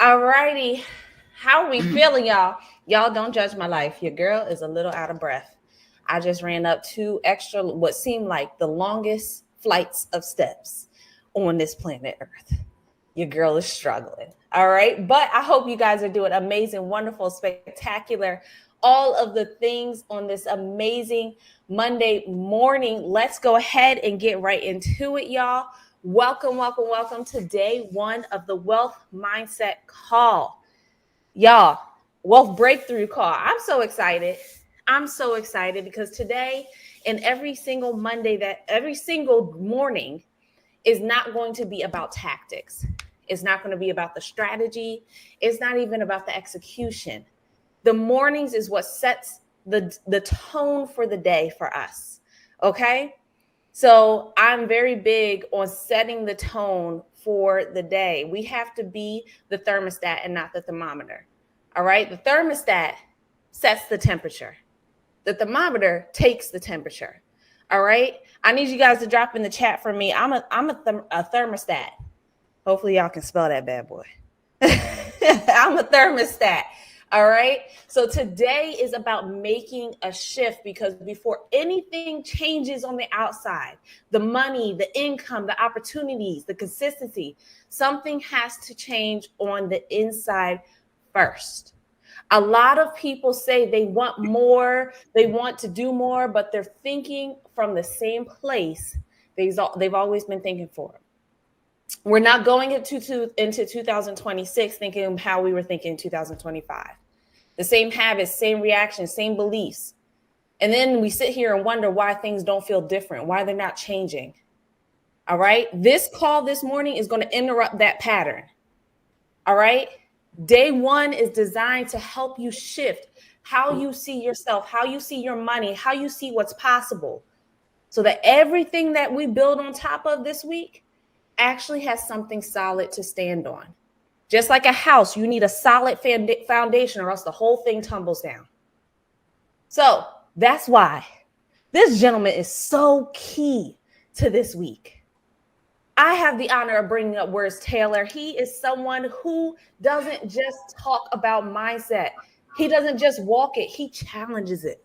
All righty. How are we feeling, y'all? Y'all don't judge my life. Your girl is a little out of breath. I just ran up two extra, what seemed like the longest flights of steps on this planet Earth. Your girl is struggling. All right. But I hope you guys are doing amazing, wonderful, spectacular, all of the things on this amazing Monday morning. Let's go ahead and get right into it, y'all. Welcome, welcome, welcome to day one of the Wealth Mindset Call. Y'all, Wealth Breakthrough Call. I'm so excited. I'm so excited because today and every single every single morning is not going to be about tactics. It's not going to be about the strategy. It's not even about the execution. The mornings is what sets the tone for the day for us. Okay? So I'm very big on setting the tone for the day. We have to be the thermostat and not the thermometer. All right? The thermostat sets the temperature. The thermometer takes the temperature. All right? I need you guys to drop in the chat for me. I'm a thermostat. Hopefully y'all can spell that bad boy. I'm a thermostat. All right. So today is about making a shift because before anything changes on the outside, the money, the income, the opportunities, the consistency, something has to change on the inside first. A lot of people say they want more, they want to do more, but they're thinking from the same place they've always been thinking for. We're not going into 2026 thinking how we were thinking in 2025. The same habits, same reactions, same beliefs. And then we sit here and wonder why things don't feel different, why they're not changing. All right. This call this morning is going to interrupt that pattern. All right. Day one is designed to help you shift how you see yourself, how you see your money, how you see what's possible, so that everything that we build on top of this week actually has something solid to stand on. Just like a house, you need a solid foundation or else the whole thing tumbles down. So that's why this gentleman is so key to this week. I have the honor of bringing up Words Taylor. He is someone who doesn't just talk about mindset. He doesn't just walk it. He challenges it.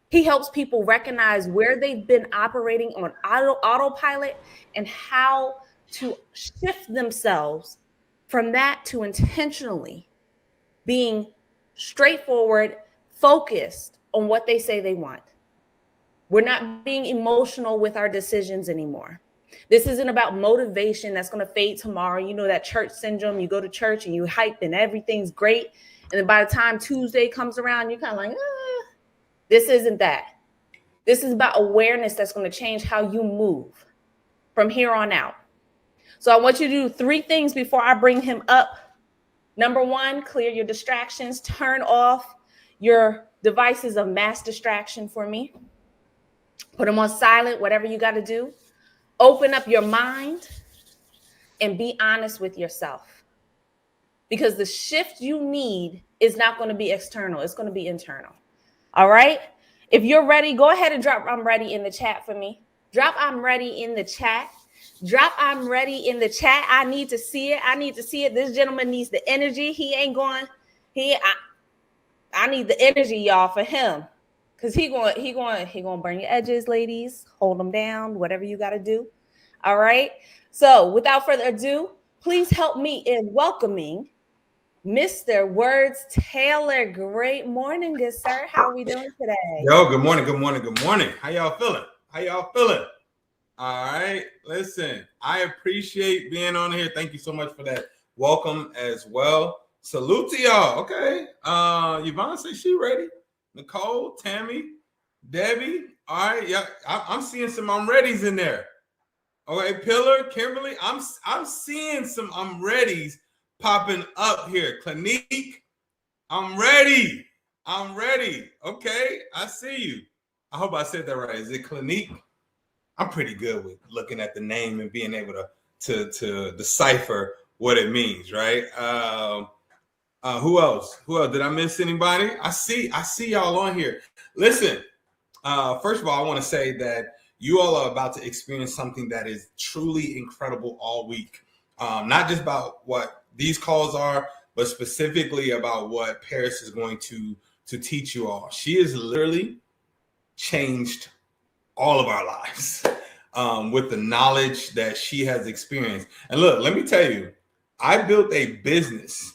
He helps people recognize where they've been operating on autopilot and how to shift themselves from that to intentionally being straightforward, focused on what they say they want. We're not being emotional with our decisions anymore. This isn't about motivation that's going to fade tomorrow. You know that church syndrome. You go to church and you hype and everything's great. And then by the time Tuesday comes around, you're kind of like, this isn't that. This is about awareness that's going to change how you move from here on out. So I want you to do three things before I bring him up. Number one, clear your distractions. Turn off your devices of mass distraction for me. Put them on silent, whatever you got to do. Open up your mind and be honest with yourself. Because the shift you need is not going to be external. It's going to be internal. All right? If you're ready, go ahead and drop I'm ready in the chat for me. Drop I'm ready in the chat. Drop I'm ready in the chat. I need to see it. I need to see it. This gentleman needs the energy. He ain't going. I need the energy, y'all, for him. Because he going burn your edges, ladies. Hold them down, whatever you got to do. All right? So without further ado, please help me in welcoming Mr. Words Taylor. Great morning, good sir. How are we doing today? Yo, good morning, good morning, good morning. How y'all feeling? All right, listen, I appreciate being on here. Thank you so much for that welcome as well. Salute to y'all. Okay. Yvonne says she ready. Nicole, Tammy, Debbie. All right, yeah, I'm seeing some I'm readies in there. Okay, Pillar, Kimberly, I'm seeing some I'm readies popping up here. Clinique, I'm ready. Okay, I see you. I hope I said that right. Is it Clinique? I'm pretty good with looking at the name and being able to decipher what it means, right? Who else? Did I miss anybody? I see y'all on here. Listen, first of all, I want to say that you all are about to experience something that is truly incredible all week. Not just about what these calls are, but specifically about what Paris is going to teach you all. She has literally changed all of our lives with the knowledge that she has experienced. And look, let me tell you, I built a business,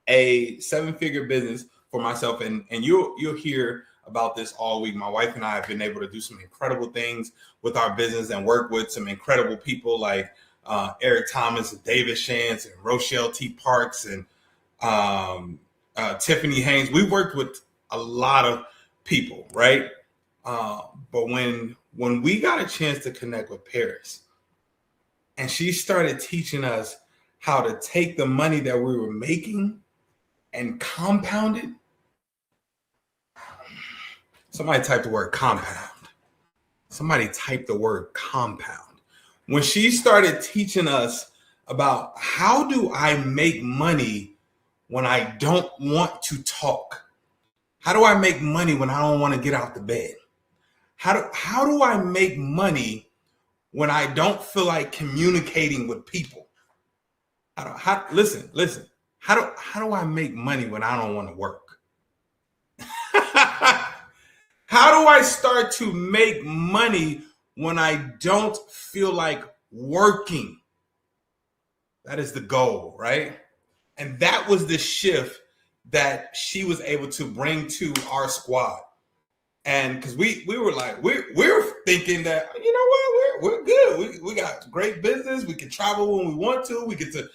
a 7-figure business for myself, and you'll hear about this all week. My wife and I have been able to do some incredible things with our business and work with some incredible people like Eric Thomas and David Shantz and Rochelle T. Parks and Tiffany Haynes. We worked with a lot of people, right? But when we got a chance to connect with Paris, and she started teaching us how to take the money that we were making and compound it. Somebody type the word compound. Somebody type the word compound. When she started teaching us about how do I make money when I don't want to talk? How do I make money when I don't want to get out the bed? How do I make money when I don't feel like communicating with people? Listen. How do I make money when I don't want to work? How do I start to make money when I don't feel like working? That is the goal, right? And that was the shift that she was able to bring to our squad. And because we were like, we're thinking that, you know what, we're good. We got great business. We can travel when we want to. We get to,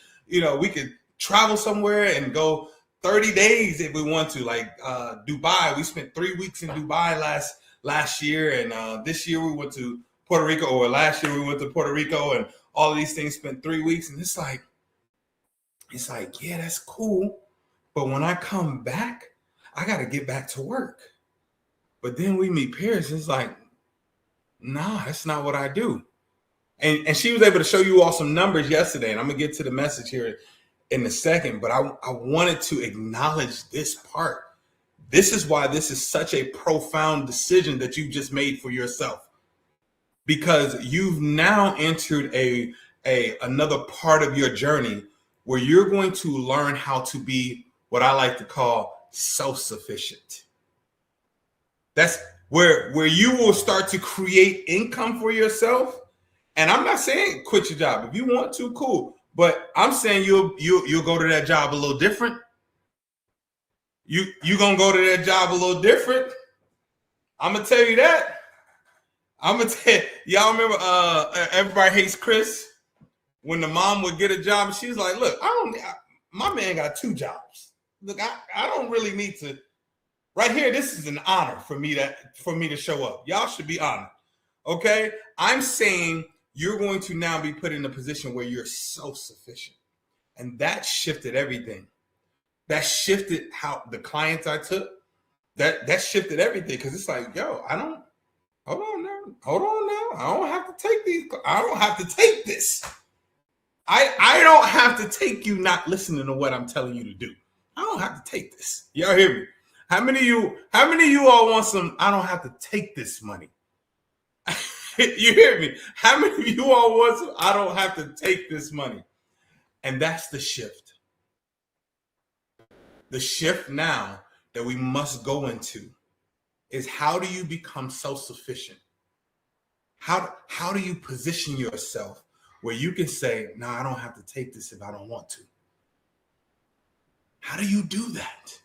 we could travel somewhere and go 30 days if we want to, like Dubai. We spent 3 weeks in Dubai last year, and this year we went to Puerto Rico, or last year we went to Puerto Rico, and all of these things spent 3 weeks. And it's like, yeah, that's cool. But when I come back, I got to get back to work. But then we meet Paris, and it's like, nah, that's not what I do. And she was able to show you all some numbers yesterday, and I'm going to get to the message here in a second, but I wanted to acknowledge this part. This is why this is such a profound decision that you just made for yourself, because you've now entered another part of your journey where you're going to learn how to be what I like to call self-sufficient. That's where you will start to create income for yourself. And I'm not saying quit your job. If you want to, cool. But I'm saying you'll go to that job a little different. You gonna go to that job a little different. I'm gonna tell you that. I'm gonna tell y'all. Remember, Everybody Hates Chris, when the mom would get a job, and she's like, "Look, my man got 2 jobs. Look, I don't really need to. Right here, this is an honor for me to show up. Y'all should be honored. Okay, I'm saying." You're going to now be put in a position where you're self-sufficient. And that shifted everything. That shifted how the clients I took. That shifted everything, because it's like, yo, hold on now. I don't have to take these. I don't have to take this. I don't have to take you not listening to what I'm telling you to do. I don't have to take this. Y'all hear me? How many of you all want some, I don't have to take this money? You hear me? How many of you all want some, I don't have to take this money? And that's the shift. The shift now that we must go into is, how do you become self-sufficient? How do you position yourself where you can say, no, I don't have to take this if I don't want to? How do you do that?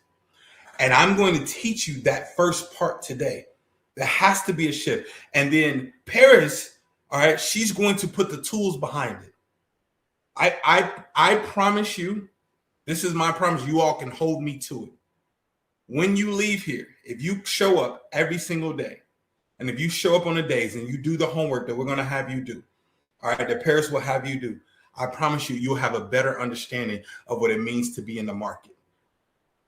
And I'm going to teach you that first part today. There has to be a shift. And then Paris, all right, she's going to put the tools behind it. I promise you, this is my promise, you all can hold me to it. When you leave here, if you show up every single day, and if you show up on the days and you do the homework that we're going to have you do, all right, that Paris will have you do, I promise you, you'll have a better understanding of what it means to be in the market.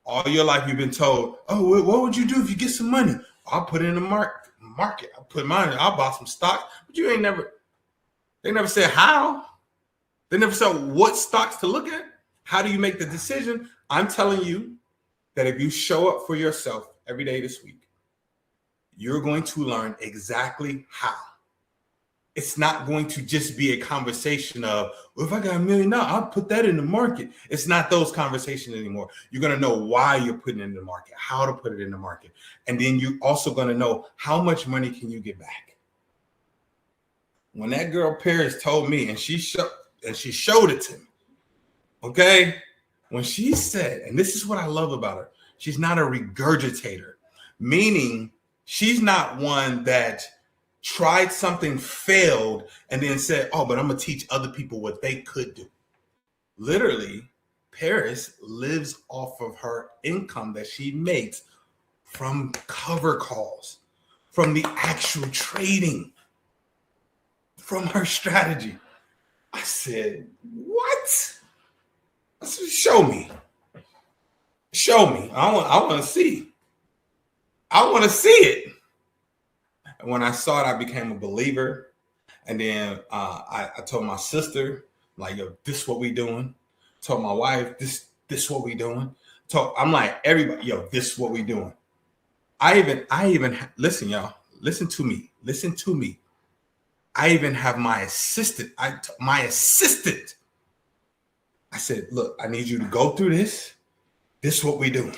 All your life you've been told, oh, what would you do if you get some money? I'll put it in the market. I'll put mine in. I'll buy some stock. But they never said how. They never said what stocks to look at. How do you make the decision? I'm telling you that if you show up for yourself every day this week, you're going to learn exactly how. It's not going to just be a conversation of, well, if I got $1 million, I'll put that in the market. It's not those conversations anymore. You're going to know why you're putting it in the market, how to put it in the market. And then you're also going to know how much money can you get back. When that girl Paris told me, and she showed it to me, okay? When she said, and this is what I love about her, she's not a regurgitator, meaning she's not one that tried something, failed, and then said, oh, but I'm going to teach other people what they could do. Literally, Paris lives off of her income that she makes from cover calls, from the actual trading, from her strategy. I said, what? I said, show me. Show me. I want to see. I want to see it. And when I saw it, I became a believer. And then I told my sister, like, yo, this is what we doing. Told my wife, this what we doing. I'm like, everybody, yo, this is what we doing. I even listen, y'all, listen to me. I even have my assistant. I said, look, I need you to go through this. This is what we doing.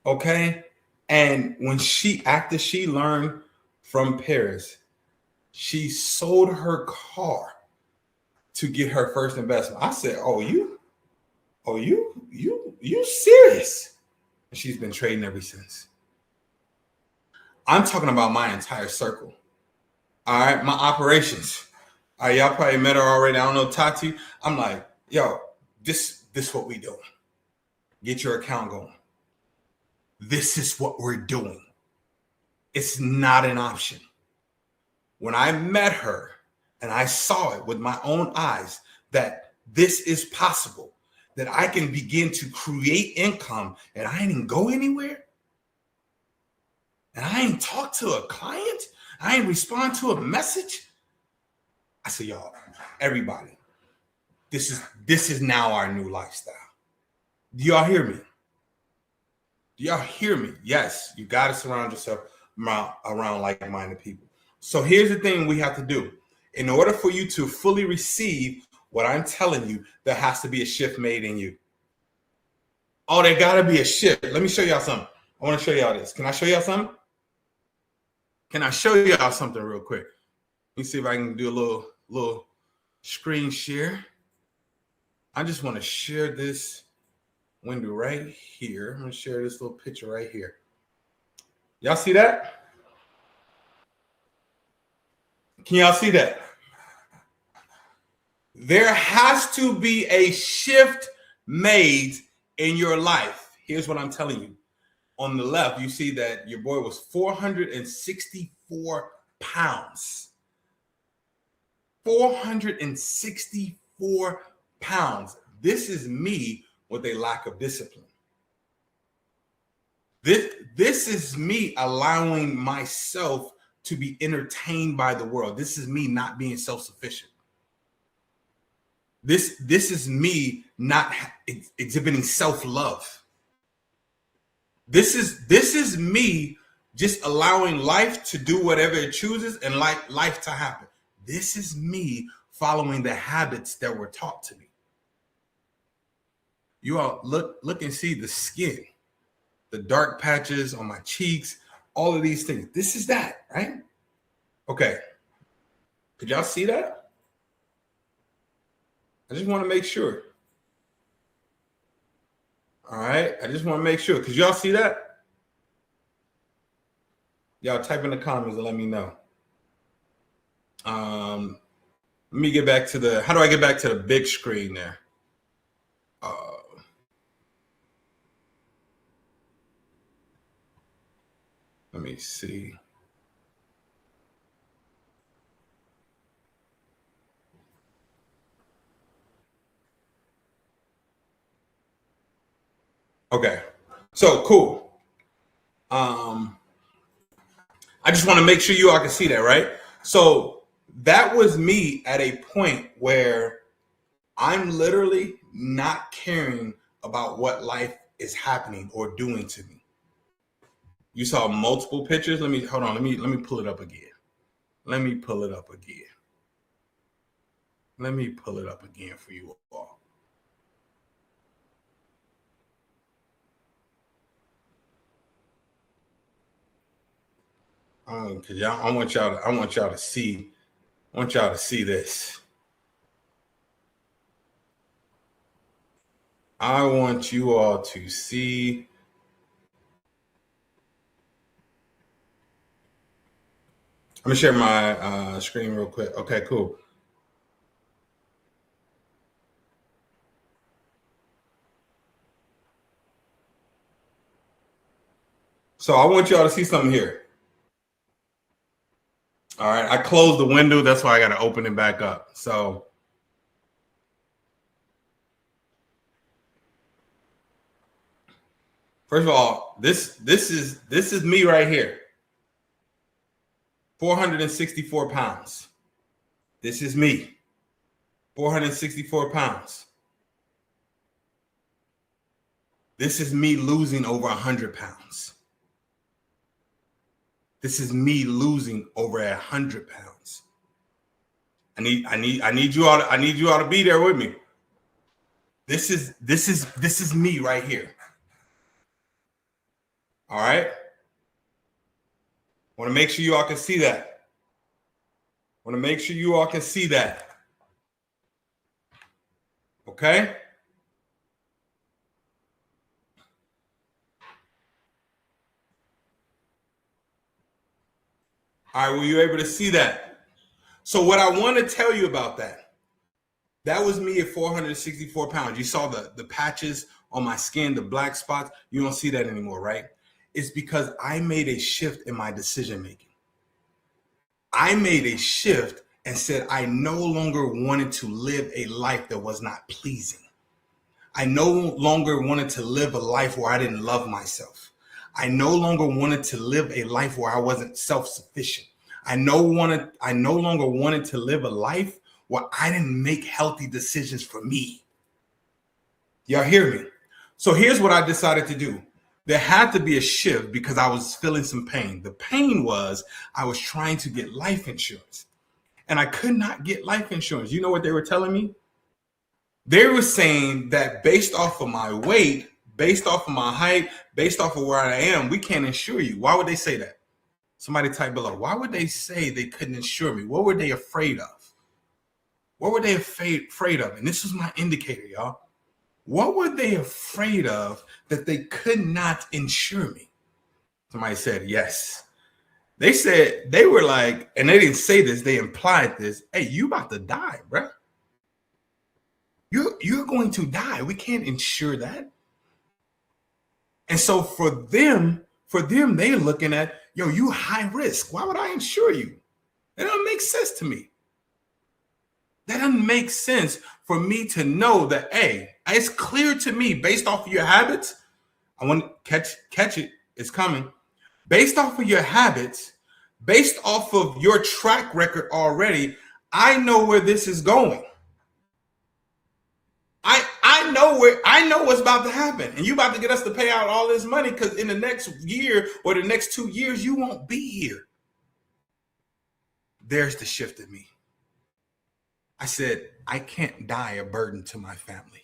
Okay. And when after she learned from Paris, she sold her car to get her first investment. I said, oh, you serious? And she's been trading ever since. I'm talking about my entire circle. All right, my operations. All right, y'all probably met her already. I don't know, Tati. I'm like, yo, this what we doing. Get your account going. This is what we're doing. It's not an option. When I met her and I saw it with my own eyes that this is possible, that I can begin to create income and I ain't go anywhere, and I ain't talk to a client, I ain't respond to a message. I said, y'all, everybody, this is now our new lifestyle. Do y'all hear me? Do y'all hear me? Yes, you got to surround yourself around like-minded people. So here's the thing we have to do. In order for you to fully receive what I'm telling you, there has to be a shift made in you. Oh, there got to be a shift. Let me show y'all something. I want to show y'all this. Can I show y'all something? Can I show y'all something real quick? Let me see if I can do a little screen share. I just want to share this window right here. I'm going to share this little picture right here. Y'all see that? Can y'all see that? There has to be a shift made in your life. Here's what I'm telling you. On the left, you see that your boy was 464 pounds. 464 pounds. This is me with a lack of discipline. This is me allowing myself to be entertained by the world. This is me not being self-sufficient. This is me not exhibiting self-love. This is me just allowing life to do whatever it chooses and life to happen. This is me following the habits that were taught to me. You all look and see the skin, the dark patches on my cheeks, all of these things. This is that, right? Okay. Could y'all see that? I just want to make sure. All right. I just want to make sure. Could y'all see that? Y'all type in the comments and let me know. Let me get back to how do I get back to the big screen there? Let me see. Okay, so cool. I just want to make sure you all can see that, right? So that was me at a point where I'm literally not caring about what life is happening or doing to me. You saw multiple pictures. Let me pull it up again. Let me pull it up again. Let me pull it up again for you all. Cause I want y'all to see this. I want you all to see. I'm gonna share my screen real quick. Okay, cool. So I want y'all to see something here. All right, I closed the window. That's why I got to open it back up. So first of all, this is me right here. 464 pounds. This is me. 464 pounds. This is me losing over 100 pounds. This is me losing over 100 pounds. I need you all to be there with me. This is me right here. All right. Want to make sure you all can see that. Want to make sure you all can see that. Okay. All right, were you able to see that? So what I want to tell you about that was me at 464 pounds. You saw the patches on my skin, the black spots. You don't see that anymore, right? It's because I made a shift in my decision making. I made a shift and said I no longer wanted to live a life that was not pleasing. I no longer wanted to live a life where I didn't love myself. I no longer wanted to live a life where I wasn't self-sufficient. I no longer wanted to live a life where I didn't make healthy decisions for me. Y'all hear me? So here's what I decided to do. There had to be a shift because I was feeling some pain. The pain was I was trying to get life insurance and I could not get life insurance. You know what they were telling me? They were saying that based off of my weight, based off of my height, based off of where I am, we can't insure you. Why would they say that? Somebody type below. Why would they say they couldn't insure me? What were they afraid of? What were they afraid of? And this was my indicator, y'all. What were they afraid of that they could not insure me? Somebody said yes. They said, they were like, and they didn't say this, they implied this. Hey, you about to die, bro. You're going to die. We can't insure that. And so for them, they're looking at, yo, you high risk. Why would I insure you? That doesn't make sense to me. That doesn't make sense for me to know that, hey, it's clear to me based off of your habits. I want to catch it. It's coming. Based off of your habits, based off of your track record already, I know where this is going. I know what's about to happen, and you about to get us to pay out all this money because in the next year or the next 2 years, you won't be here. There's the shift in me. I said, I can't die a burden to my family.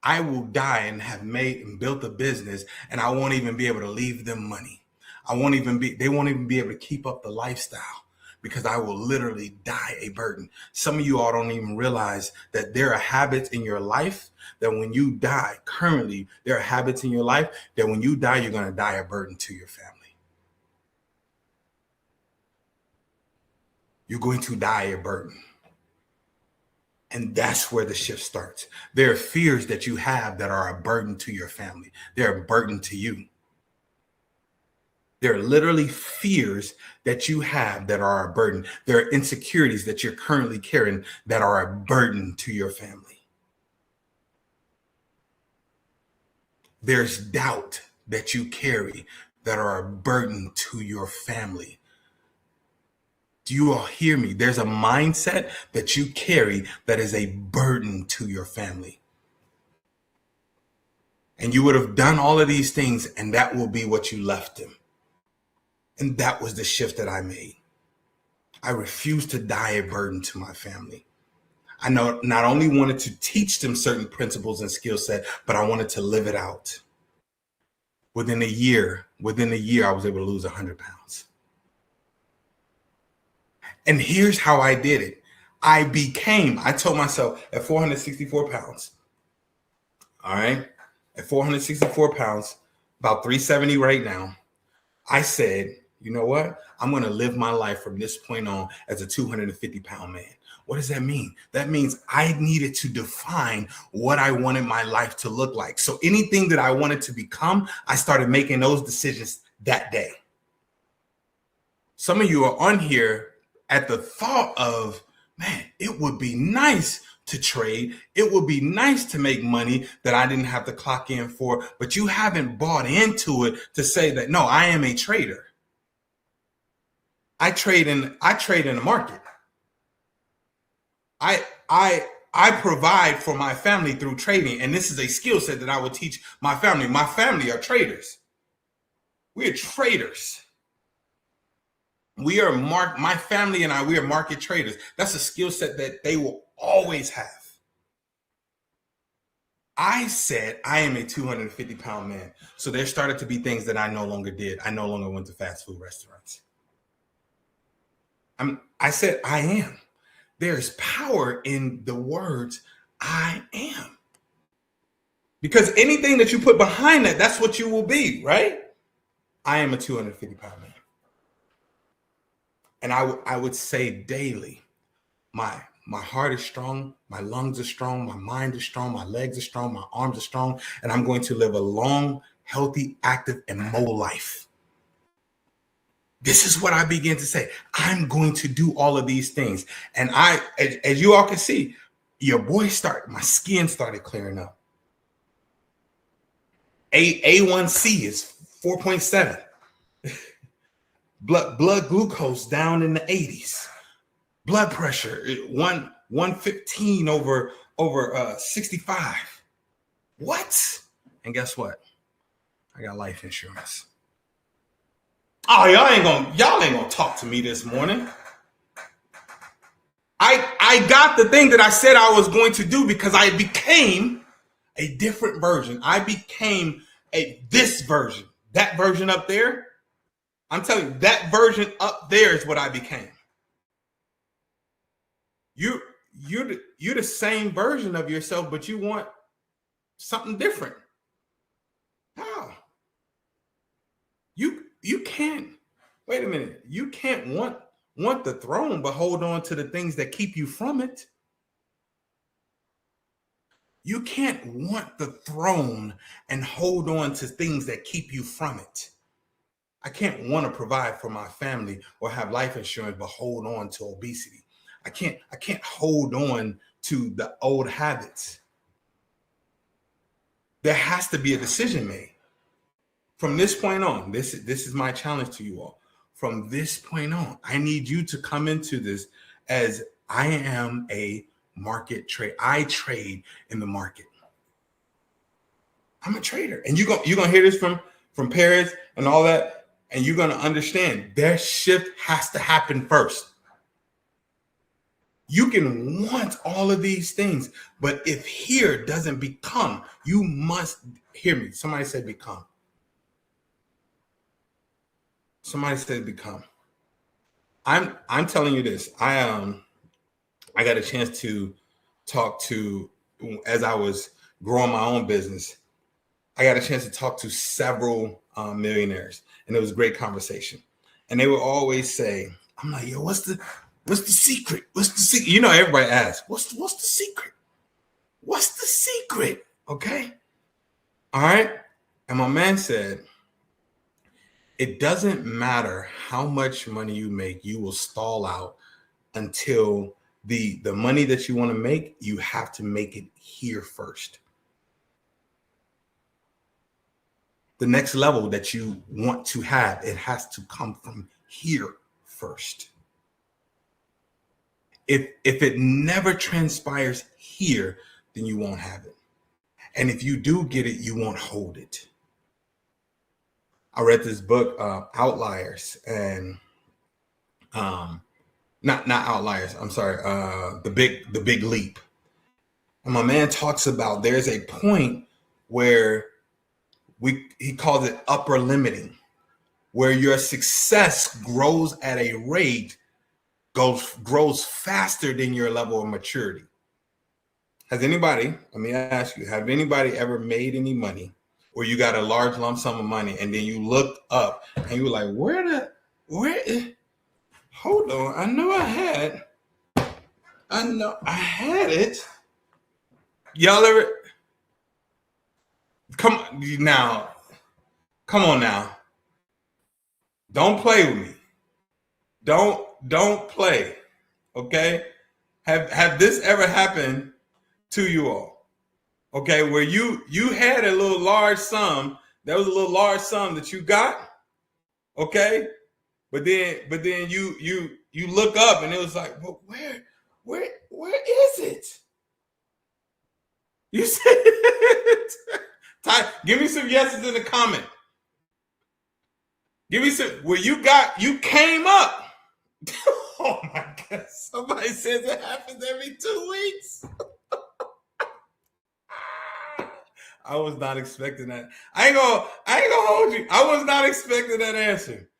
I will die and have made and built a business, and I won't even be able to leave them money. They won't even be able to keep up the lifestyle because I will literally die a burden. Some of you all don't even realize that there are habits in your life that when you die, currently, there are habits in your life that when you die, you're going to die a burden to your family. You're going to die a burden. And that's where the shift starts. There are fears that you have that are a burden to your family. They're a burden to you. There are literally fears that you have that are a burden. There are insecurities that you're currently carrying that are a burden to your family. There's doubt that you carry that are a burden to your family. Do you all hear me? There's a mindset that you carry that is a burden to your family. And you would have done all of these things, and that will be what you left them. And that was the shift that I made. I refused to die a burden to my family. I not only wanted to teach them certain principles and skill set, but I wanted to live it out. Within a year, I was able to lose 100 pounds. And here's how I did it. I told myself at 464 pounds, all right, at 464 pounds, about 370 right now, I said, you know what? I'm going to live my life from this point on as a 250-pound man. What does that mean? That means I needed to define what I wanted my life to look like. So anything that I wanted to become, I started making those decisions that day. Some of you are on here at the thought of, man, it would be nice to trade. It would be nice to make money that I didn't have to clock in for, but you haven't bought into it to say that, no, I am a trader. I trade in the market. I provide for my family through trading, and this is a skill set that I will teach my family. My family are traders. We are traders. My family and I, we are market traders. That's a skill set that they will always have. I said I am a 250-pound man. So there started to be things that I no longer did. I no longer went to fast food restaurants. I said I am. There's power in the words I am. Because anything that you put behind that, that's what you will be, right? I am a 250-pound man. And I would say daily, my heart is strong, my lungs are strong, my mind is strong, my legs are strong, my arms are strong, and I'm going to live a long, healthy, active, and mobile life. This is what I began to say. I'm going to do all of these things. And as you all can see, my skin started clearing up. A1C is 4.7. Blood glucose down in the 80s. Blood pressure 115 over 65. What? And guess what? I got life insurance. Oh, y'all ain't gonna talk to me this morning. I got the thing that I said I was going to do because I became a different version. I became this version. That version up there, I'm telling you, that version up there is what I became. You're the same version of yourself, but you want something different. How? You can't, wait a minute. You can't want the throne, but hold on to the things that keep you from it. You can't want the throne and hold on to things that keep you from it. I can't want to provide for my family or have life insurance, but hold on to obesity. I can't hold on to the old habits. There has to be a decision made. From this point on, this is my challenge to you all. From this point on, I need you to come into this as I am a market trade. I trade in the market. I'm a trader. And you're gonna hear this from Paris and all that, and you're gonna understand their shift has to happen first. You can want all of these things, but if here doesn't become, you must hear me. Somebody said become. Somebody said become. I'm telling you this. I got a chance to talk to, as I was growing my own business, I got a chance to talk to several millionaires, and it was a great conversation. And they would always say, I'm like, yo, what's the secret? What's the secret? You know, everybody asks, what's the secret? What's the secret? Okay. All right. And my man said, it doesn't matter how much money you make, you will stall out until the money that you want to make, you have to make it here first. The next level that you want to have, it has to come from here first. If it never transpires here, then you won't have it. And if you do get it, you won't hold it. I read this book, Outliers, and not Outliers. I'm sorry, the Big Leap. And my man talks about there's a point where he calls it upper limiting, where your success grows at a rate grows faster than your level of maturity. Has anybody, let me ask you, have anybody ever made any money or you got a large lump sum of money and then you looked up and you were like, hold on, I know I had it. Y'all ever, come on now. Don't play with me. Don't play. Okay? Have this ever happened to you all? Okay, where you had a little large sum, that was a little large sum that you got, okay? But then you look up and it was like, well, where is it? You said it. Ty, give me some yeses in the comment. Give me some where you came up. Oh my God. Somebody says it happens every 2 weeks. I was not expecting that. I ain't gonna hold you. I was not expecting that answer.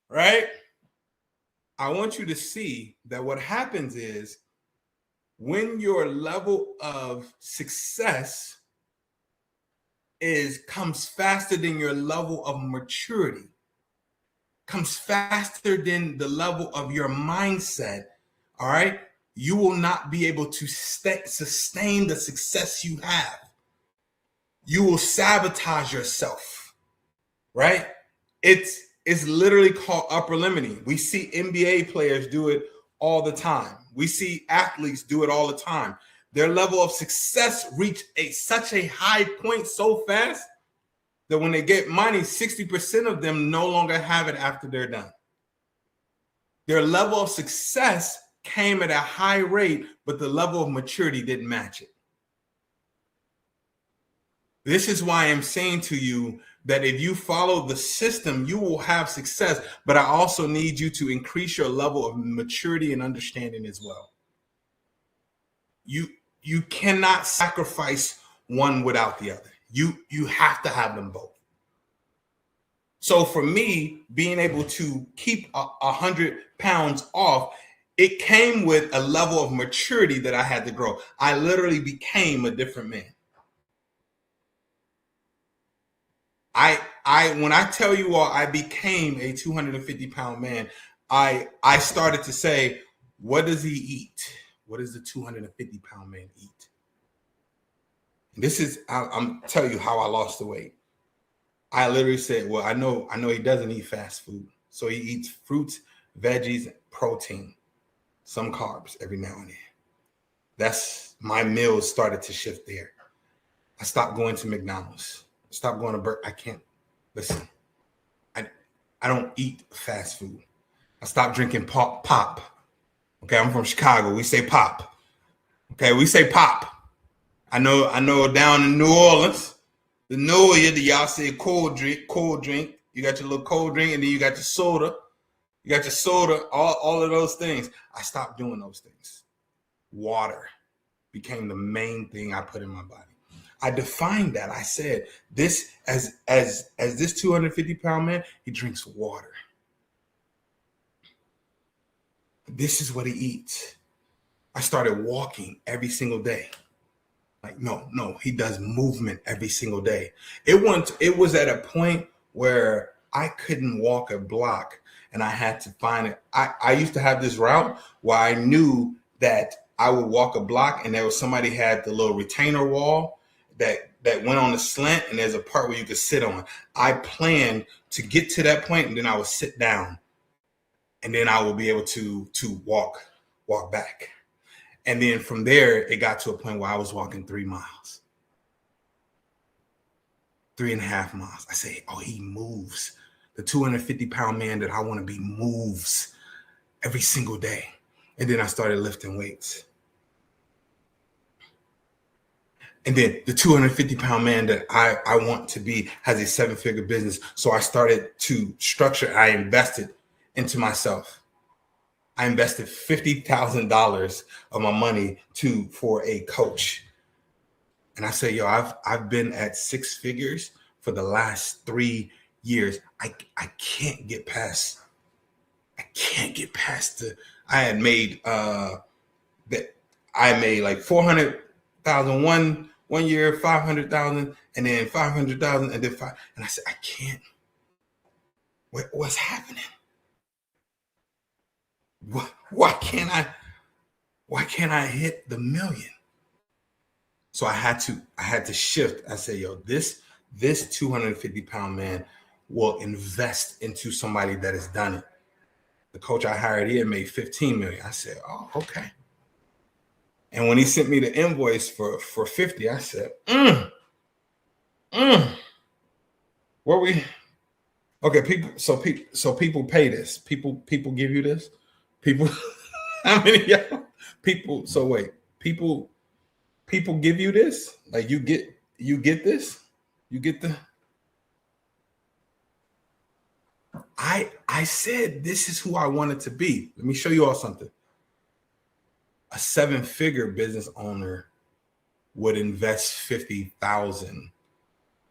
Right? I want you to see that what happens is when your level of success comes faster than your level of maturity, comes faster than the level of your mindset, all right, you will not be able to sustain the success you have. You will sabotage yourself, right? It's literally called upper limiting. We see NBA players do it all the time. We see athletes do it all the time. Their level of success reach such a high point so fast that when they get money, 60% of them no longer have it after they're done. Their level of success came at a high rate, but the level of maturity didn't match it. This is why I'm saying to you that if you follow the system, you will have success. But I also need you to increase your level of maturity and understanding as well. You cannot sacrifice one without the other. You have to have them both. So for me, being able to keep 100 pounds off, it came with a level of maturity that I had to grow. I literally became a different man. When I tell you all I became a 250-pound man, I started to say, what does he eat? What does the 250-pound man eat? And this is, I'm telling you how I lost the weight. I literally said, well, I know he doesn't eat fast food. So he eats fruits, veggies, protein, some carbs every now and then. That's my meals started to shift there. I stopped going to McDonald's. Stop going to I can't listen. I don't eat fast food. I stopped drinking pop. Okay, I'm from Chicago. We say pop. Okay, we say pop. I know down in New Orleans, the New Year, y'all say cold drink. You got your little cold drink, and then you got your soda. All of those things. I stopped doing those things. Water became the main thing I put in my body. I defined that. I said this as this 250-pound man, he drinks water. This is what he eats. I started walking every single day. Like, no, he does movement every single day. It was at a point where I couldn't walk a block and I had to find it. I used to have this route where I knew that I would walk a block and there was somebody had the little retainer wall that went on a slant, and there's a part where you could sit on. I planned to get to that point, and then I would sit down, and then I will be able to walk back. And then from there, it got to a point where I was walking 3 miles, 3.5 miles. I say, oh, he moves. The 250-pound man that I want to be moves every single day. And then I started lifting weights. And then the 250-pound man that I want to be has a 7-figure business. So I started to structure. I invested into myself. I invested $50,000 of my money for a coach. And I say, yo, I've been at 6 figures for the last 3 years. I can't get past. I had made like 400,000 one year, 500,000, and then 500,000, and then 5. And I said, I can't. What's happening? Why can't I hit the million? So I had to shift. I said, yo, this 250-pound man will invest into somebody that has done it. The coach I hired, he had made 15 million. I said, oh, okay. And when he sent me the invoice for 50, I said, where we? Okay, people pay this. People give you this. People, how many y'all? People. So wait, people give you this. Like you get this. You get the. I said this is who I wanted to be. Let me show you all something. A 7-figure business owner would invest 50,000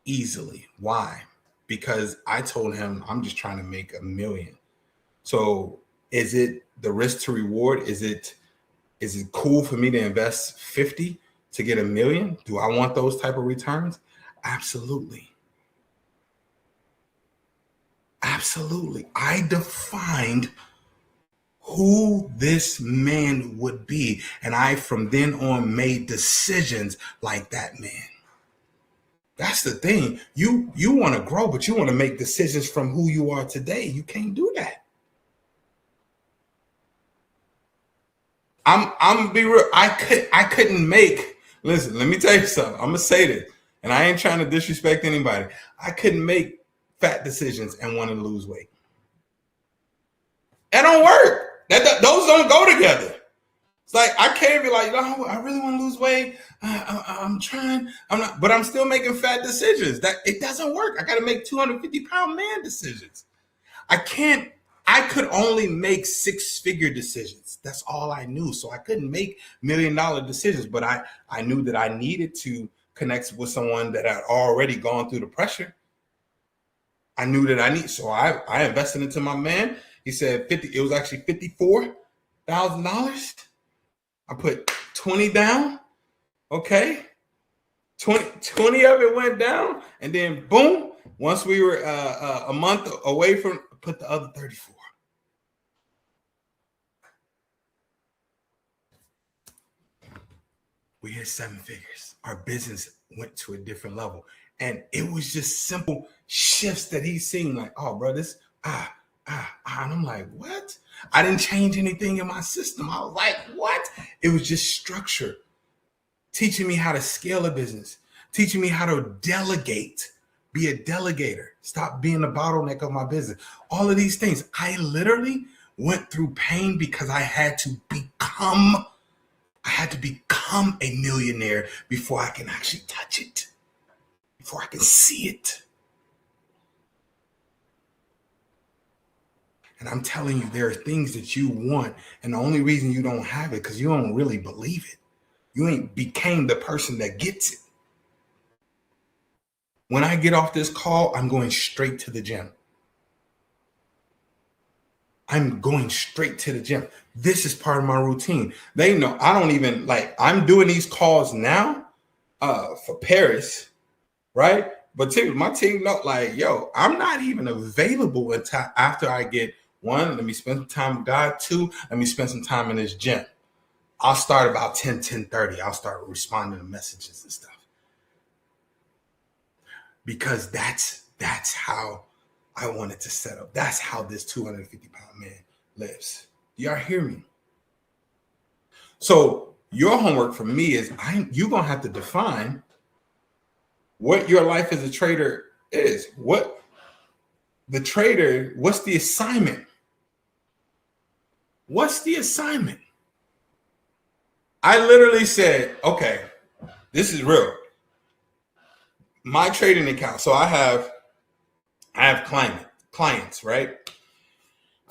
easily. Why? Because I told him I'm just trying to make $1 million. So is it the risk to reward? Is it cool for me to invest 50 to get $1 million? Do I want those type of returns? Absolutely. Absolutely. I defined who this man would be. And I, from then on, made decisions like that man. That's the thing. You want to grow, but you want to make decisions from who you are today. You can't do that. I'm be real. I couldn't make. Listen, let me tell you something. I'm gonna say this, and I ain't trying to disrespect anybody. I couldn't make fat decisions and want to lose weight. That don't work. Those don't go together. It's like I can't be like, no, I really want to lose weight. I'm trying. I'm not, but I'm still making fat decisions. That it doesn't work. I got to make 250-pound man decisions. I can't. I could only make 6-figure decisions. That's all I knew. So I couldn't make $1 million decisions. But I knew that I needed to connect with someone that had already gone through the pressure. I knew that I need. So I invested into my man. He said 50. It was actually $54,000. I put 20 down. Okay. 20 of it went down. And then boom, once we were a month away from, put the other 34. We hit 7 figures. Our business went to a different level. And it was just simple shifts that he's seen. Like, oh, bro, this, and I'm like, what? I didn't change anything in my system. I was like, what? It was just structure. Teaching me how to scale a business. Teaching me how to delegate. Be a delegator. Stop being the bottleneck of my business. All of these things. I literally went through pain because I had to become a millionaire before I can actually touch it. Before I can see it. And I'm telling you, there are things that you want. And the only reason you don't have it because you don't really believe it. You ain't became the person that gets it. When I get off this call, I'm going straight to the gym. I'm going straight to the gym. This is part of my routine. They know I don't even I'm doing these calls now for Paris, right? But my team know yo, I'm not even available until after I get 1, let me spend some time with God. 2, let me spend some time in this gym. I'll start about 10:30. I'll start responding to messages and stuff. Because that's how I wanted to set up. That's how this 250-pound man lives. Do y'all hear me? So your homework for me is you're going to have to define what your life as a trader is. What the trader, what's the assignment? What's the assignment? I literally said, okay, this is real. my trading account. So I have clients, right?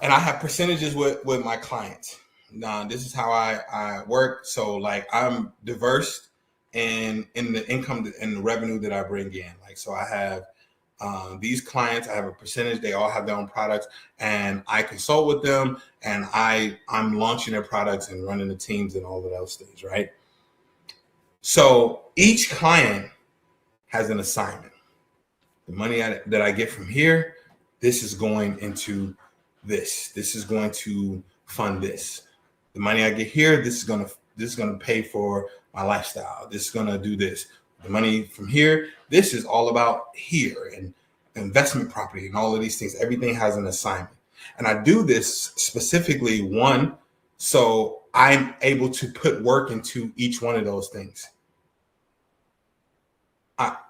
And I have percentages with my clients. Now, this is how I work. So like I'm diverse in the income and the revenue that I bring in. Like, so I have these clients, I have a percentage, they all have their own products, and I consult with them, and I'm launching their products and running the teams and all of those things, right? So each client has an assignment. The money that I get from here, this is going into this. This is going to fund this. The money I get here, this is gonna pay for my lifestyle. This is gonna do this. The money from here, this is all about here and investment property and all of these things. Everything has an assignment. And I do this specifically, one, so I'm able to put work into each one of those things.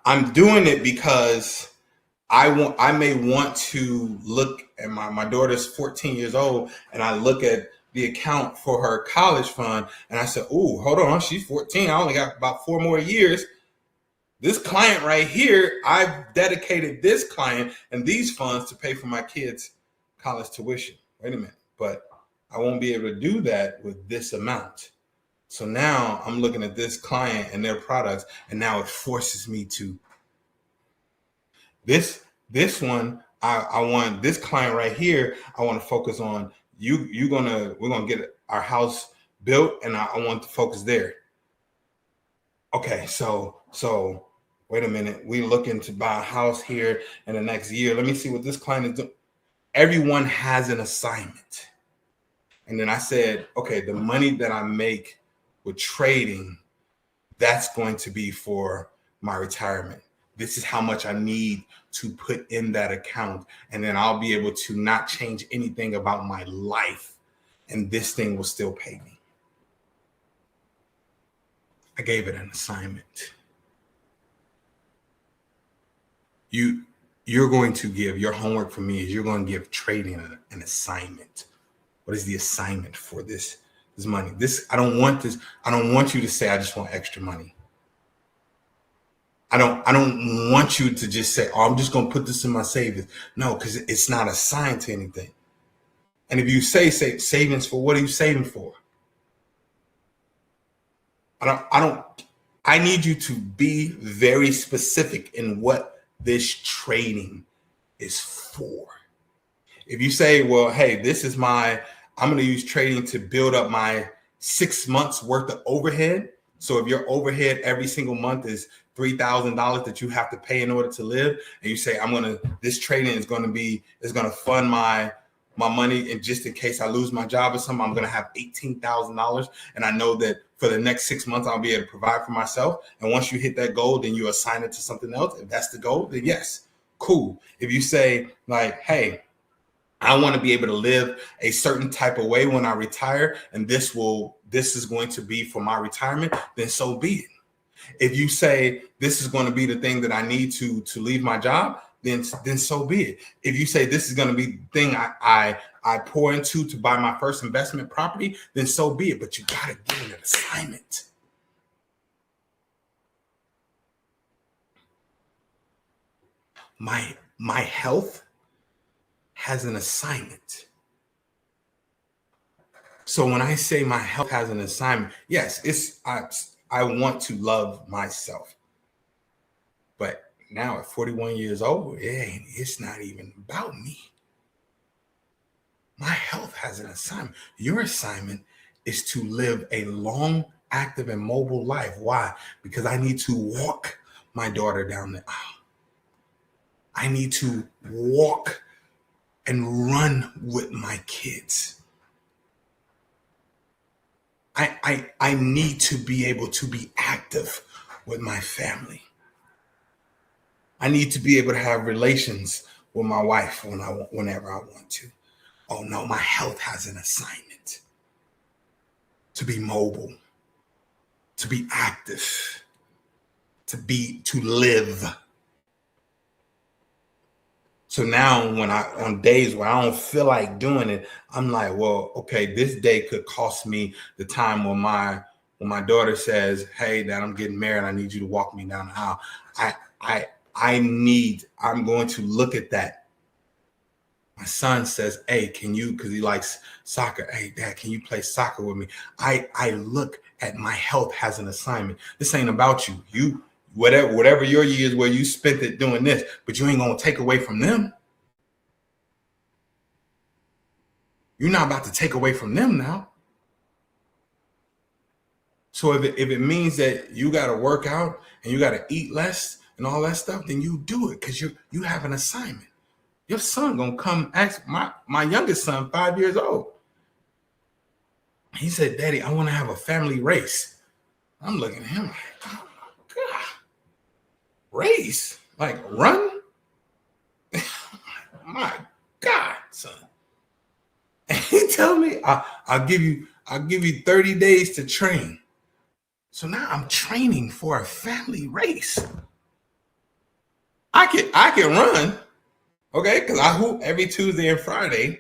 I'm doing it because I may want to look at my daughter's 14 years old, and I look at the account for her college fund, and I said, "Oh, hold on, she's 14. I only got about 4 more years. This client right here, I've dedicated this client and these funds to pay for my kids' college tuition. Wait a minute, but I won't be able to do that with this amount." So now I'm looking at this client and their products, and now it forces me to this one. I want this client right here. I want to focus on you. We're gonna get our house built, and I want to focus there. Okay, so wait a minute. We're looking to buy a house here in the next year. Let me see what this client is doing. Everyone has an assignment. And then I said, okay, the money that I make with trading, that's going to be for my retirement. This is how much I need to put in that account. And then I'll be able to not change anything about my life. And this thing will still pay me. I gave it an assignment. You're going to give, your homework for me is you're going to give trading an assignment. What is the assignment for this money? I don't want you to say, I just want extra money. I don't want you to just say, oh, I'm just going to put this in my savings. No, because it's not assigned to anything. And if you say savings for, what are you saving for? I need you to be very specific in what this trading is for. If you say, well, hey, I'm going to use trading to build up my 6 months worth of overhead. So if your overhead every single month is $3,000 that you have to pay in order to live, and you say, this trading is going to fund my money, and just in case I lose my job or something, I'm going to have $18,000. And I know that for the next 6 months, I'll be able to provide for myself. And once you hit that goal, then you assign it to something else. If that's the goal, then yes, cool. If you say like, hey, I want to be able to live a certain type of way when I retire, and this is going to be for my retirement, then so be it. If you say this is going to be the thing that I need to leave my job, then so be it. If you say this is going to be the thing I pour into to buy my first investment property, then so be it. But you got to give it an assignment. My health has an assignment. So when I say my health has an assignment, yes, I want to love myself. But now at 41 years old, it's not even about me. My health has an assignment. Your assignment is to live a long, active, and mobile life. Why? Because I need to walk my daughter down the aisle. I need to walk and run with my kids. I need to be able to be active with my family. I need to be able to have relations with my wife whenever I want to. Oh no, my health has an assignment to be mobile, to be active, to live. So now on days where I don't feel like doing it, I'm like, well, okay, this day could cost me the time with my when my daughter says, "Hey, Dad, I'm getting married. I need you to walk me down the aisle," I'm going to look at that. My son says, "Hey, can you?" Because he likes soccer. "Hey, Dad, can you play soccer with me?" I look at my health as an assignment. This ain't about you. You whatever your years where you spent it doing this, but you ain't gonna take away from them. You're not about to take away from them now. So if it means that you got to work out and you got to eat less and all that stuff, then you do it because you have an assignment. Your son gonna come ask my youngest son, 5 years old. He said, "Daddy, I want to have a family race." I'm looking at him like, "Oh my God, race? Like run?" My God, son. And he told me, I'll give you 30 days to train. So now I'm training for a family race. I can run, okay, because I hoop every Tuesday and Friday.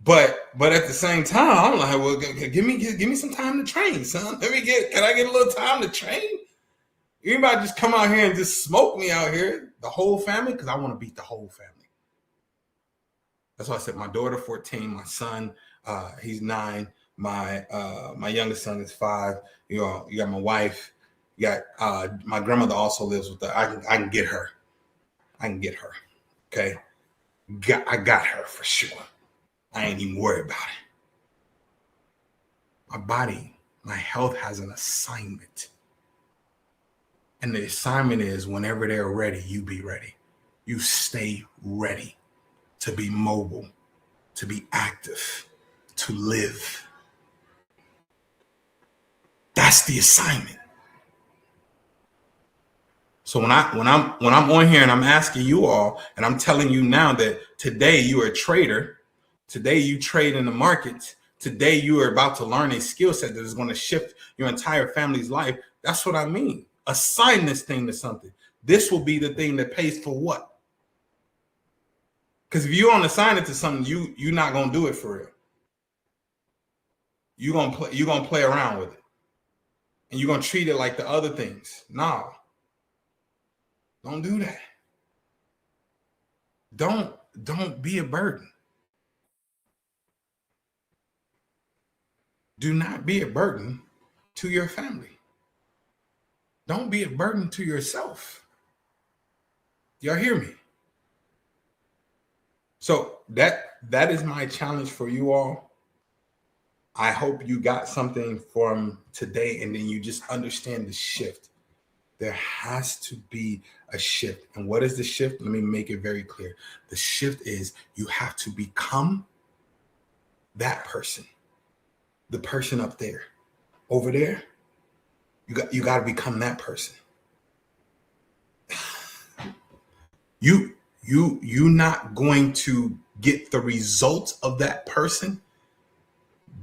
But at the same time, I'm like, well, give me some time to train, son. Can I get a little time to train? Anybody just come out here and just smoke me out here, the whole family, because I want to beat the whole family. That's why I said my daughter 14, my son, he's 9, my youngest son is 5. You got my wife, you got my grandmother also lives with her. I can get her. Okay, I got her for sure. I ain't even worried about it. My body, my health has an assignment. And the assignment is whenever they're ready, you be ready. You stay ready to be mobile, to be active, to live. That's the assignment. So when I'm on here and I'm asking you all, and I'm telling you now that today you are a trader, today you trade in the markets, today you are about to learn a skill set that is going to shift your entire family's life. That's what I mean. Assign this thing to something. This will be the thing that pays for what? Because if you don't assign it to something, you're not gonna do it for real. You're gonna play around with it, and you're gonna treat it like the other things. No, don't do that. Don't be a burden. Do not be a burden to your family. Don't be a burden to yourself. Y'all hear me? So that is my challenge for you all. I hope you got something from today, and then you just understand the shift. There has to be a shift. And what is the shift? Let me make it very clear. The shift is you have to become that person, the person up there. Over there, you got to become that person. You're not going to get the results of that person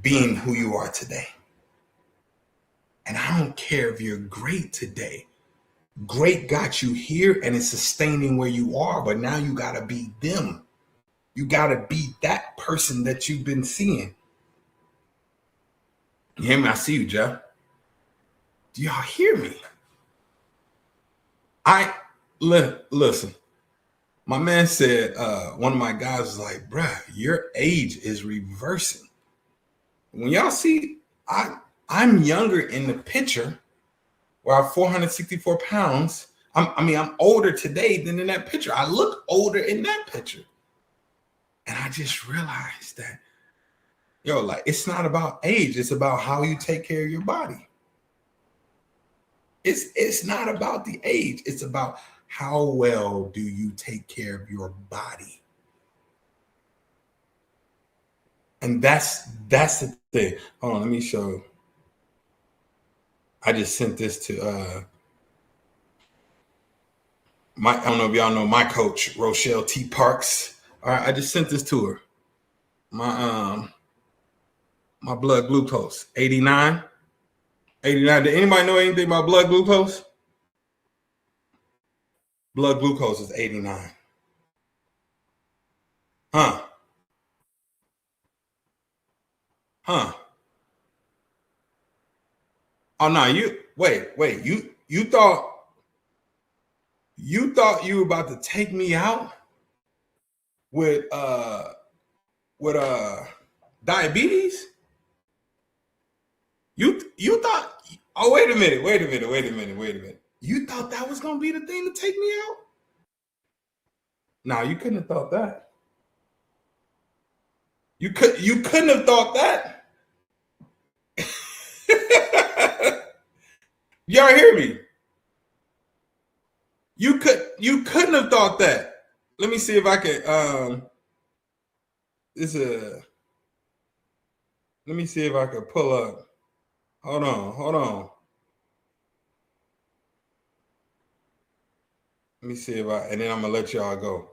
being who you are today. And I don't care if you're great today. Great got you here and it's sustaining where you are, but now you got to be them. You got to be that person that you've been seeing. You hear me? I see you, Jeff. Do y'all hear me? Listen. My man said, one of my guys was like, bruh, your age is reversing. When y'all see, I'm younger in the picture where I'm 464 pounds. I'm older today than in that picture. I look older in that picture. And I just realized that, like, it's not about age. It's about how you take care of your body. It's not about the age. It's about how well do you take care of your body. And that's the thing. Hold on, let me show you. I just sent this to I don't know if y'all know my coach, Rochelle T. Parks. All right, I just sent this to her. My blood glucose, 89. 89. Did anybody know anything about blood glucose? Blood glucose is 89. Huh. Oh no, wait. You thought you were about to take me out with diabetes? You thought, oh, wait a minute. You thought that was gonna be the thing to take me out? No, you couldn't have thought that. You couldn't have thought that. Y'all hear me? You couldn't have thought that. Let me see if I can let me see if I can pull up. Hold on. Let me see if and then I'm gonna let y'all go.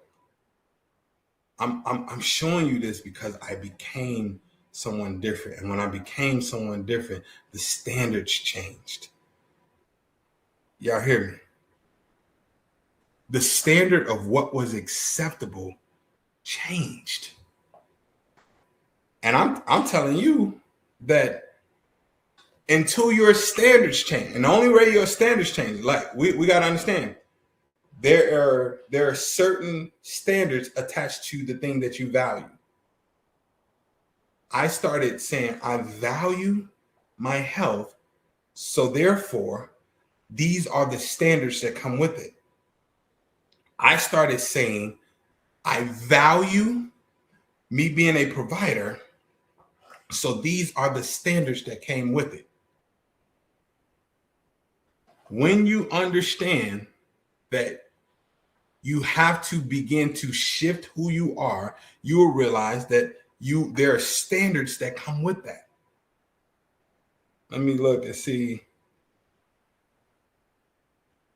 I'm showing you this because I became someone different. And when I became someone different, the standards changed. Y'all hear me? The standard of what was acceptable changed. And I'm telling you that until your standards change, and the only way your standards change, like we got to understand, there are certain standards attached to the thing that you value. I started saying I value my health, so therefore these are the standards that come with it. I started saying I value me being a provider, so these are the standards that came with it. When you understand that you have to begin to shift who you are, you will realize that there are standards that come with that. Let me look and see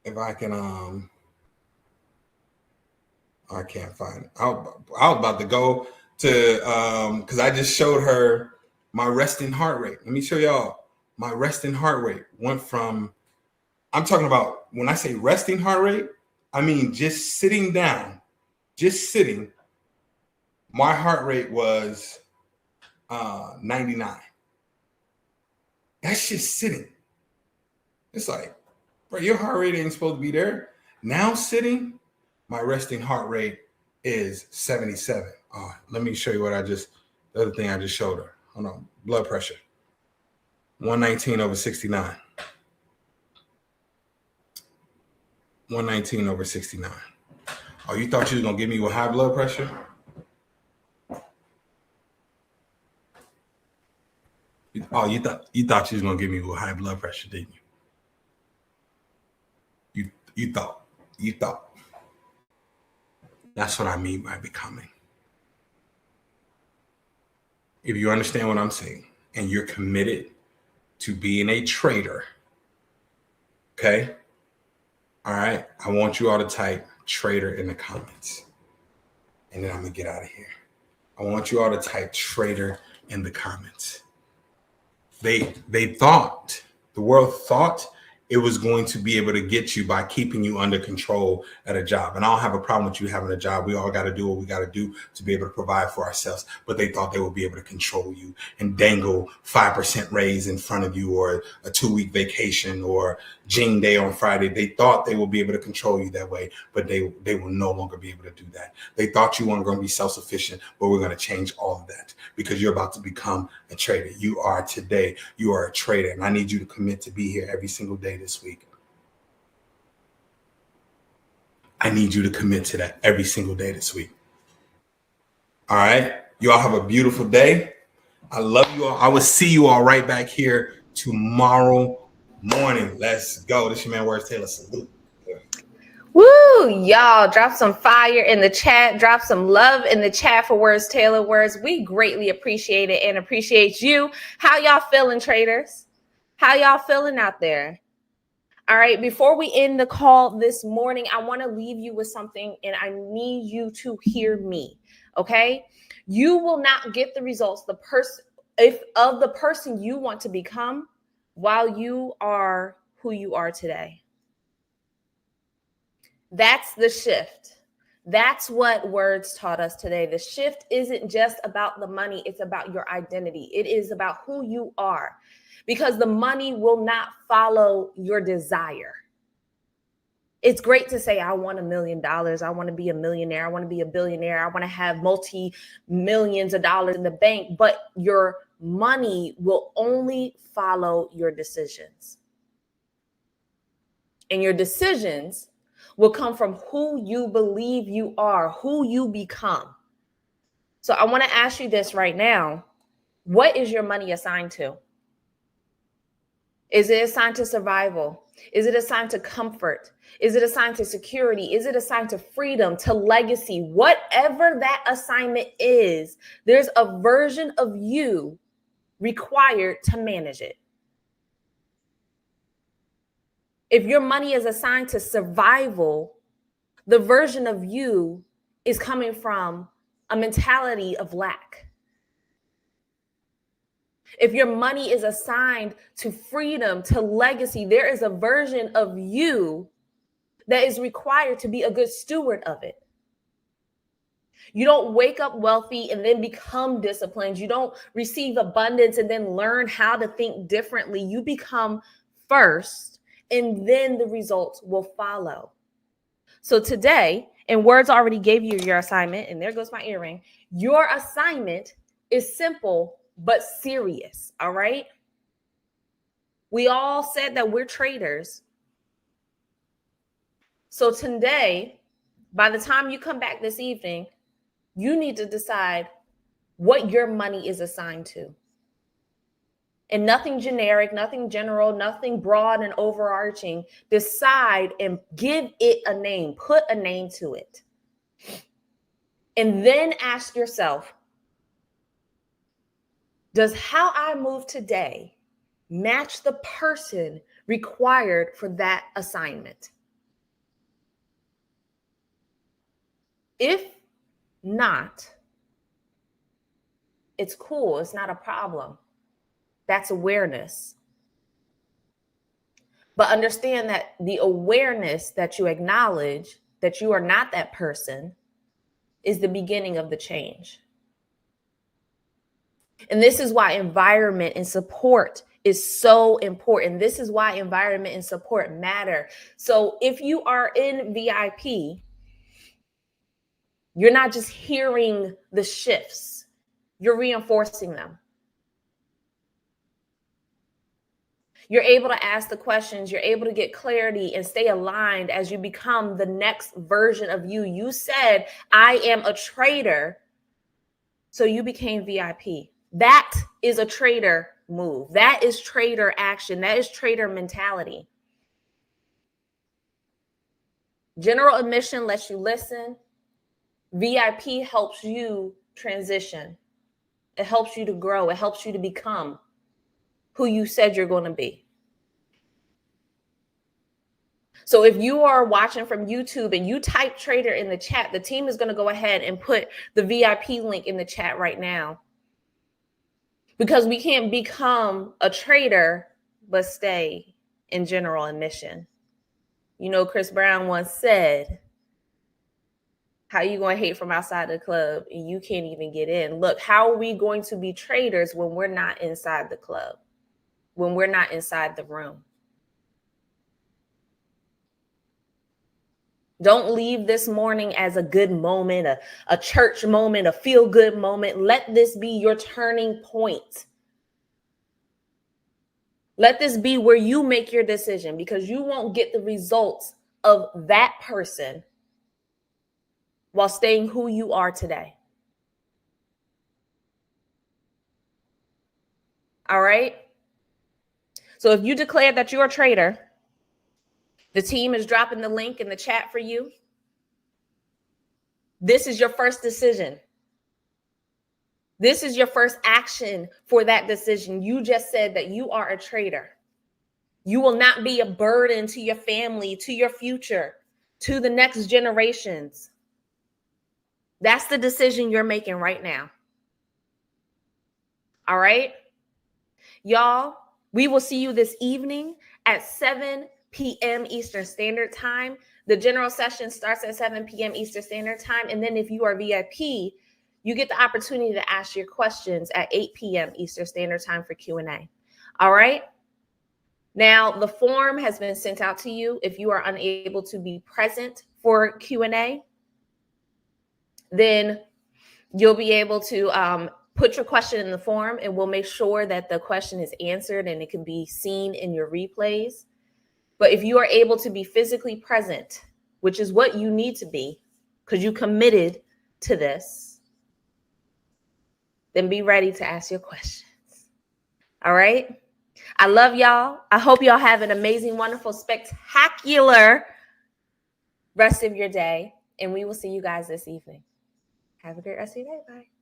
if I can I can't find it. I was about to go to because I just showed her my resting heart rate. Let me show y'all. My resting heart rate went from, I'm talking about, when I say resting heart rate, I mean just sitting down, my heart rate was 99. That's just sitting. It's like, bro, your heart rate ain't supposed to be there. Now sitting, my resting heart rate is 77. Let me show you the other thing I just showed her. Hold on, blood pressure. 119/69. 119/69. Oh, you thought you was gonna give me with high blood pressure? Oh, you thought you was gonna give me with high blood pressure, didn't you? You thought. That's what I mean by becoming. If you understand what I'm saying and you're committed to being a trader, okay? All right. I want you all to type trader in the comments. And then I'm going to get out of here. I want you all to type trader in the comments. The world thought it was going to be able to get you by keeping you under control at a job. And I don't have a problem with you having a job. We all got to do what we got to do to be able to provide for ourselves. But they thought they would be able to control you and dangle 5% raise in front of you, or a 2-week vacation, or Jing Day on Friday. They thought they would be able to control you that way, but they will no longer be able to do that. They thought you weren't going to be self-sufficient, but we're going to change all of that because you're about to become a trader. You are today. You are a trader. And I need you to commit to be here every single day this week. I need you to commit to that every single day this week. All right. You all have a beautiful day. I love you all. I will see you all right back here tomorrow morning. Let's go. This is your man, Words Taylor. Salute. Woo, y'all, drop some fire in the chat. Drop some love in the chat for Words Taylor Words. We greatly appreciate it and appreciate you. How y'all feeling, traders? How y'all feeling out there? All right, before we end the call this morning, I want to leave you with something, and I need you to hear me, okay? You will not get the results of the person you want to become while you are who you are today. That's the shift. That's what words taught us today. The shift isn't just about the money, it's about your identity. It is about who you are, because the money will not follow your desire. It's great to say, I want $1 million. I want to be a millionaire. I want to be a billionaire. I want to have multi-millions of dollars in the bank. But your money will only follow your decisions. And your decisions will come from who you believe you are, who you become. So I want to ask you this right now. What is your money assigned to? Is it assigned to survival? Is it assigned to comfort? Is it assigned to security? Is it assigned to freedom, to legacy? Whatever that assignment is, there's a version of you required to manage it. If your money is assigned to survival, the version of you is coming from a mentality of lack. If your money is assigned to freedom, to legacy, there is a version of you that is required to be a good steward of it. You don't wake up wealthy and then become disciplined. You don't receive abundance and then learn how to think differently. You become first, and then the results will follow. So today, and Words already gave you your assignment, and there goes my earring. Your assignment is simple but serious, all right? We all said that we're traders. So today, by the time you come back this evening, you need to decide what your money is assigned to. And nothing generic, nothing general, nothing broad and overarching. Decide and give it a name. Put a name to it. And then ask yourself, does how I move today match the person required for that assignment? If not, it's cool. It's not a problem. That's awareness. But understand that the awareness that you acknowledge that you are not that person is the beginning of the change. And this is why environment and support is so important. This is why environment and support matter. So if you are in VIP, you're not just hearing the shifts, you're reinforcing them. You're able to ask the questions, you're able to get clarity and stay aligned as you become the next version of you. You said, I am a trader, so you became VIP. That is a trader move. That is trader action. That is trader mentality. General admission lets you listen. VIP helps you transition. It helps you to grow. It helps you to become who you said you're going to be. So if you are watching from YouTube and you type trader in the chat, the team is going to go ahead and put the VIP link in the chat right now. Because we can't become a trader, but stay in general admission. You know, Chris Brown once said, how you going to hate from outside the club and you can't even get in? Look, how are we going to be traders when we're not inside the club, when we're not inside the room? Don't leave this morning as a good moment, a church moment, a feel-good moment. Let this be your turning point. Let this be where you make your decision, because you won't get the results of that person while staying who you are today. All right? So if you declare that you're a trader, the team is dropping the link in the chat for you. This is your first decision. This is your first action for that decision. You just said that you are a trader. You will not be a burden to your family, to your future, to the next generations. That's the decision you're making right now. All right? Y'all, we will see you this evening at 7 p.m. Eastern Standard Time. The general session starts at 7 p.m. Eastern Standard Time. And then if you are VIP, you get the opportunity to ask your questions at 8 p.m. Eastern Standard Time for Q&A. All right. Now, the form has been sent out to you. If you are unable to be present for Q&A, then you'll be able to put your question in the form, and we'll make sure that the question is answered and it can be seen in your replays. But if you are able to be physically present, which is what you need to be because you committed to this, then be ready to ask your questions. All right. I love y'all. I hope y'all have an amazing, wonderful, spectacular rest of your day. And we will see you guys this evening. Have a great rest of your day. Bye.